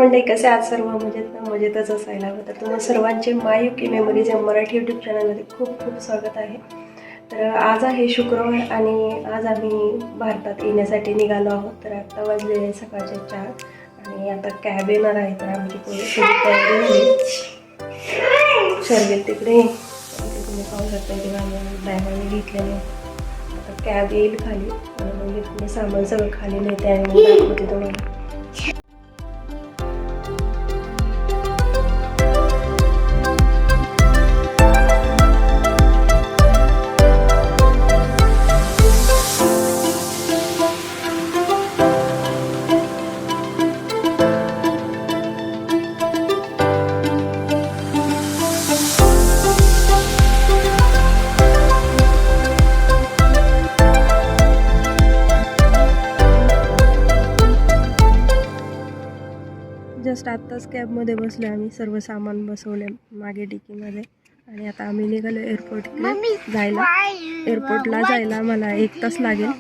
मंडळी, कसे आज सर्व मजेतच असायला हवं. तर तुम्हा सर्वांचे मायुकी मेमरीज या मराठी यूट्यूब चॅनलमध्ये खूप खूप स्वागत आहे. तर आज आहे शुक्रवार आणि आज आम्ही भारतात येण्यासाठी निघालो आहोत. तर आता वाजले सकाळचे 4 आणि आता कॅब येणार आहे. तर आमची थोडी तयारी झाली. शर्वेल तिकडे तुम्ही पाहू शकता की बॅग आम्ही घेतलेले. आता कॅब येईल खाली आणि मग सामान सगळं खाली नेते आणि मग दाखवते तुम्हाला. जस्ट आत्ताच कॅबमध्ये बसलो आम्ही. सर्व सामान बसवले मागे डिकीमध्ये आणि आता आम्ही निघालो एअरपोर्टकडे जायला. एअरपोर्टला जायला मला 1 तास लागेल.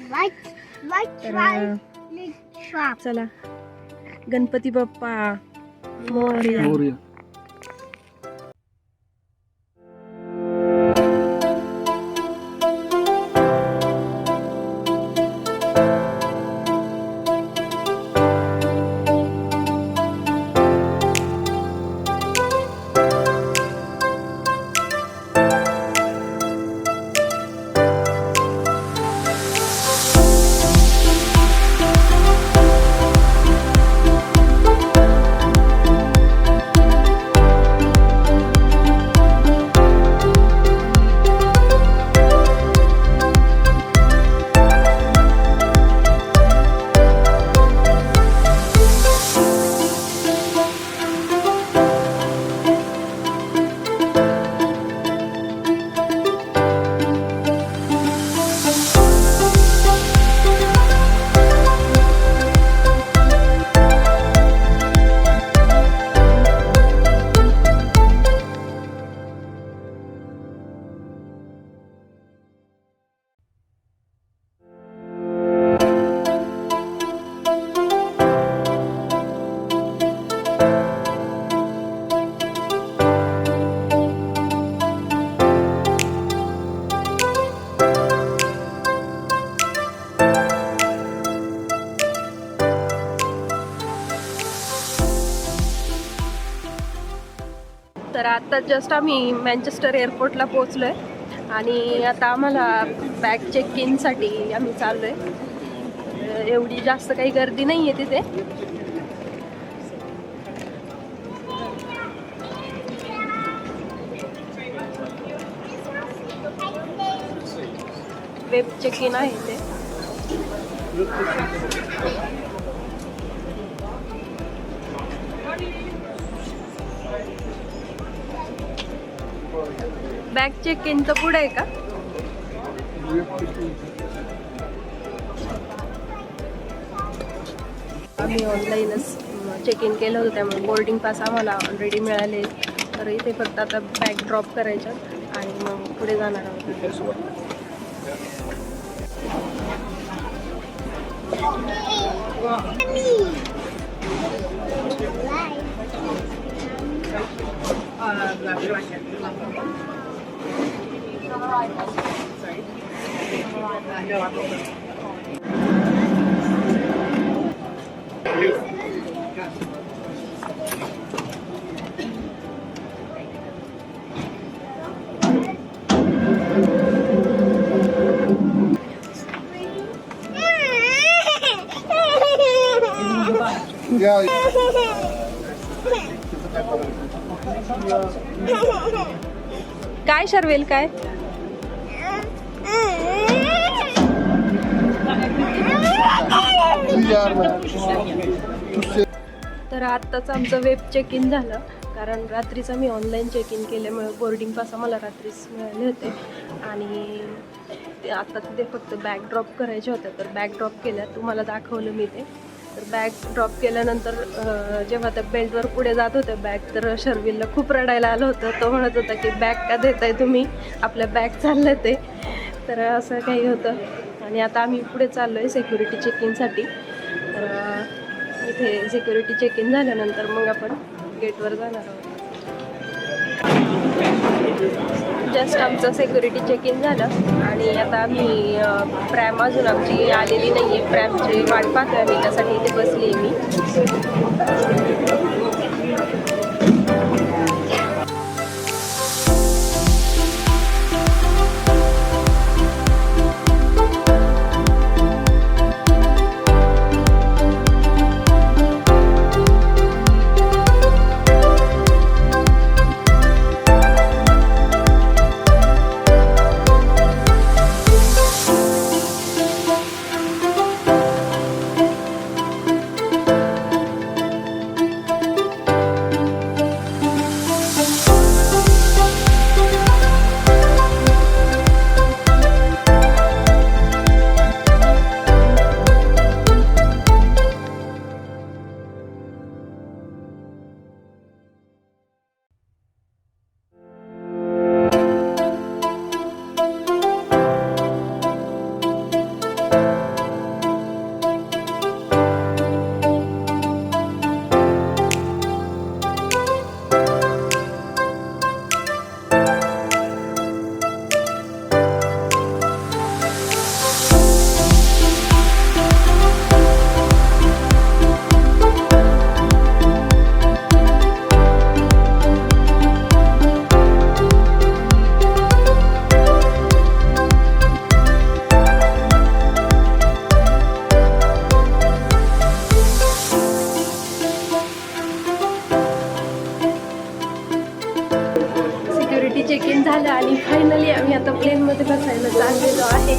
तर चला, गणपती बाप्पा मोरया. तर आता जस्ट आम्ही मँचेस्टर एअरपोर्टला पोहोचलो आहे आणि आता आम्हाला बॅग चेक इनसाठी आम्ही चाललो आहे. एवढी जास्त काही गर्दी नाही आहे तिथे. वेब चेक इन आहे ते. बॅग चेक इन तर पुढे आहे का? आम्ही ऑनलाईनच चेक इन केलं होतं त्यामुळे बोर्डिंग पास आम्हाला ऑलरेडी मिळाले. तर इथे फक्त आता बॅग ड्रॉप करायचं आणि मग पुढे जाणार आहोत. काय शर्वेल काय? तर आत्ताच आमचं वेब चेक इन झालं कारण रात्रीच आम्ही ऑनलाईन चेक इन केल्यामुळे बोर्डिंग पास आम्हाला रात्रीच मिळाले होते आणि आता तिथे फक्त बॅग ड्रॉप करायचे होते. तर बॅग ड्रॉप केल्या, तुम्हाला दाखवलं मी ते. तर बॅग ड्रॉप केल्यानंतर जेव्हा त्या बेल्टवर पुढे जात होत्या बॅग, तर शर्विलला खूप रडायला आलं होतं. तो म्हणत होता की बॅग का देताय तुम्ही, आपल्या बॅग चाललं ते. तर असं काही होतं आणि आता आम्ही पुढे चाललो आहे सिक्युरिटी चेक इनसाठी. तर इथे सिक्युरिटी चेक इन झाल्यानंतर मग आपण गेटवर जाणार आहोत. जस्ट आमचं सिक्युरिटी चेक इन झालं आणि आता आम्ही प्रॅम अजून आमची आलेली नाही आहे. प्रॅमची वाट पाहतोय आम्ही, त्यासाठी इथे बसली आहे मी. चेक इन झालं आणि फायनली आम्ही आता प्लेनमध्ये बसायला चाललेलो आहे.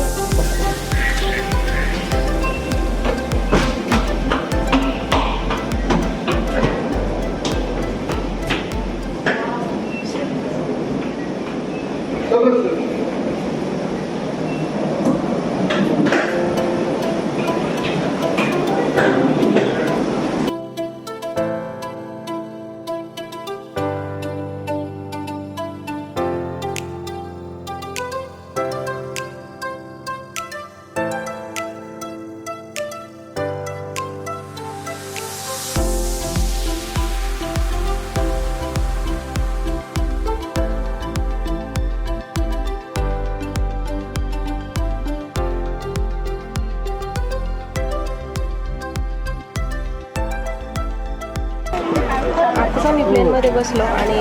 आताच आम्ही प्लेनमध्ये बसलो आणि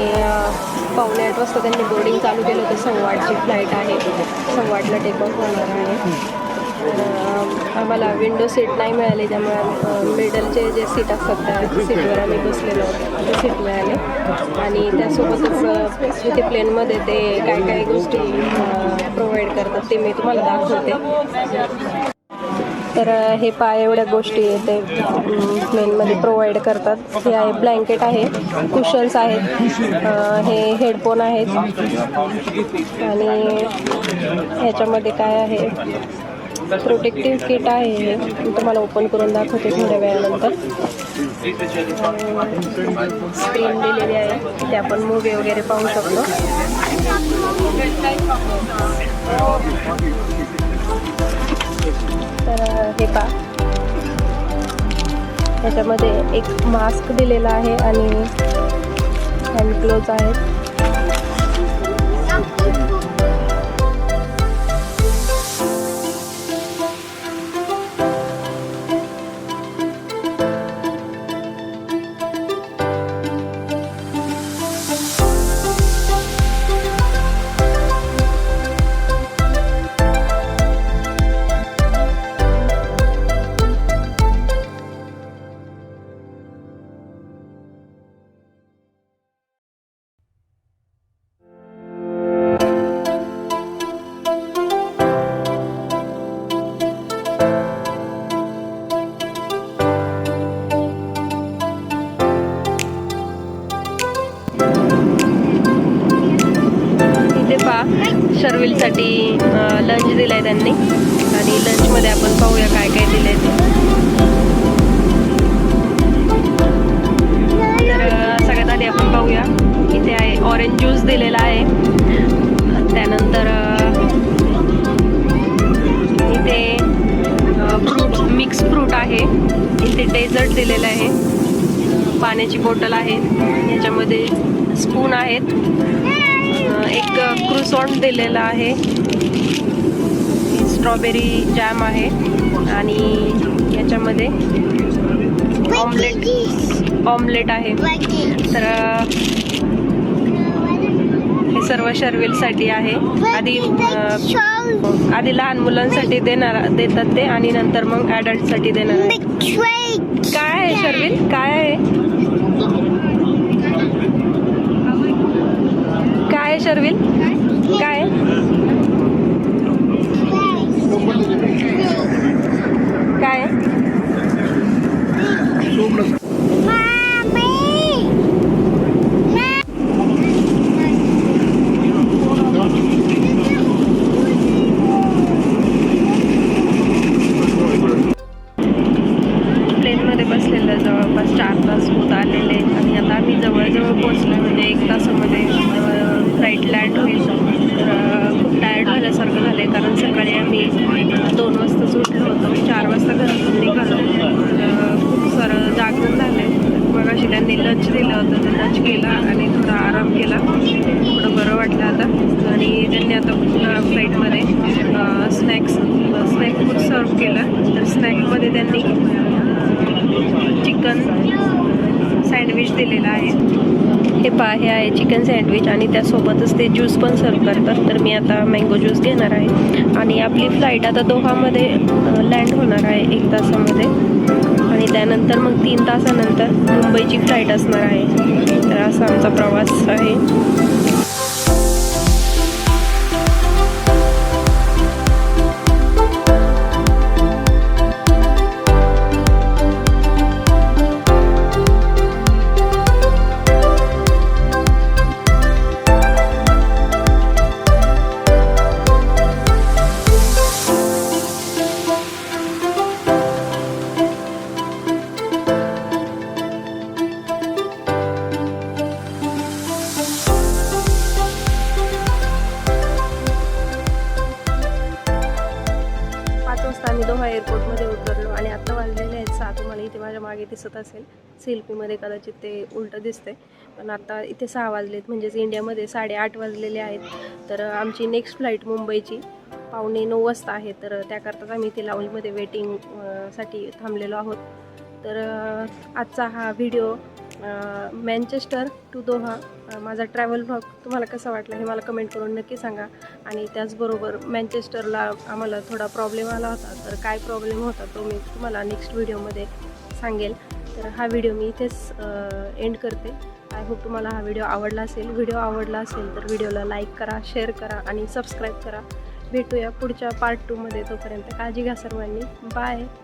7:45 वाजता त्यांनी बोर्डिंग चालू केलं होतं. 8:15ची फ्लाईट आहे, 8:15ला टेक ऑफ होणार आहे. आम्हाला विंडो सीट नाही मिळाली, त्यामुळे मिडलचे जे सीट असतात त्या सीटवर आम्ही बसलेलो होतो. ते सीट मिळाले आणि त्यासोबतच इथे प्लेनमध्ये ते काय काय गोष्टी प्रोव्हाइड करतात ते मी तुम्हाला दाखवते. तर हे पाय एवढ्या गोष्टी ते प्लेनमध्ये प्रोव्हाइड करतात. हे आहे ब्लँकेट आहे, कुशन्स आहेत, हे हेडफोन आहेत आणि ह्याच्यामध्ये काय आहे प्रोटेक्टिव्ह किट आहे. हे मी तुम्हाला ओपन करून दाखवते थोड्या वेळानंतर. स्क्रीन दिलेली आहे, ते आपण मूवी वगैरे पाहू शकतो. तर हे पहा, ह्याच्यामध्ये एक मास्क दिलेला आहे आणि हँड ग्लोव्ज आहेत. शर्विलसाठी लंच दिला आहे त्यांनी आणि लंचमध्ये आपण पाहूया काय काय दिलं आहे ते. तर सगळ्यात आधी आपण पाहूया, इथे आहे ऑरेंज ज्यूस दिलेला आहे. त्यानंतर इथे फ्रूट मिक्स फ्रूट आहे. इथे डेझर्ट दिलेलं आहे, पाण्याची बॉटल आहे, याच्यामध्ये स्पून आहेत, एक क्रुसॉन दिलेला आहे, स्ट्रॉबेरी जॅम आहे आणि याच्यामध्ये ऑमलेट आहे. तर हे सर्व शर्विलसाठी आहे. आधी लहान मुलांसाठी देतात ते आणि नंतर मग ॲडल्टसाठी देणार आहे. काय आहे शर्विल? काय आहे? काय आहे शर्विल? काय आहे? काय आहे? प्लेनमध्ये बसलेलं जवळपास 4 तास होत आलेले आणि आता आम्ही जवळजवळ पोचलो, म्हणजे 1 तासामध्ये फ्लाईट लँड होईल. तर खूप टायर्ड झाल्यासारखं झालं आहे, कारण सकाळी आम्ही 2 वाजताच उठलो होतो, 4 वाजता घरातून निघालो. खूप सारं जागरण झालं आहे. मग अशी त्यांनी लंच दिलं होतं, तर लंच केला आणि थोडा आराम केला, थोडं बरं वाटलं आता. आणि त्यांनी आता फ्लाईटमध्ये स्नॅक फूड सर्व केलं. तर स्नॅकमध्ये त्यांनी चिकन सँडविच दिलेला आहे. हे हे आहे चिकन सँडविच आणि त्यासोबतच ते ज्यूस पण सर्व करतात. तर मी आता मँगो ज्यूस घेणार आहे आणि आपली फ्लाईट आता दोहामध्ये लँड होणार आहे 1 तासामध्ये आणि त्यानंतर मग 3 तासानंतर मुंबईची फ्लाईट असणार आहे. तर असा आमचा प्रवास आहे. 5 वाजता आम्ही दोहा एअरपोर्टमध्ये उतरलो आणि आता वाजलेले आहेत 6. तुम्हाला इथे माझ्या मागे दिसत असेल, सेल्फीमध्ये कदाचित ते उलटं दिसते, पण आता इथे 6 वाजलेत, म्हणजेच इंडियामध्ये 8:30 वाजलेले आहेत. तर आमची नेक्स्ट फ्लाईट मुंबईची 8:45 वाजता आहे. तर त्याकरताच आम्ही इथे लाऊंजमध्ये वेटिंग साठी थांबलेलो आहोत. तर आजचा हा व्हिडिओ मँचेस्टर टू दोहा माझा ट्रॅव्हल व्लॉग तुम्हाला कसा वाटला हे मला कमेंट करून नक्की सांगा. आणि त्याचबरोबर मँचेस्टरला आम्हाला थोडा प्रॉब्लेम आला होता, तर काय प्रॉब्लेम होता तो मी तुम्हाला नेक्स्ट व्हिडिओमध्ये सांगेल. तर हा व्हिडिओ मी इथेच एंड करते. आय होप तुम्हाला हा व्हिडिओ आवडला असेल. व्हिडिओ आवडला असेल तर व्हिडिओला लाईक करा, शेअर करा आणि सबस्क्राईब करा. भेटूया पुढच्या पार्ट 2मध्ये. तोपर्यंत काळजी घ्या सर्वांनी. बाय.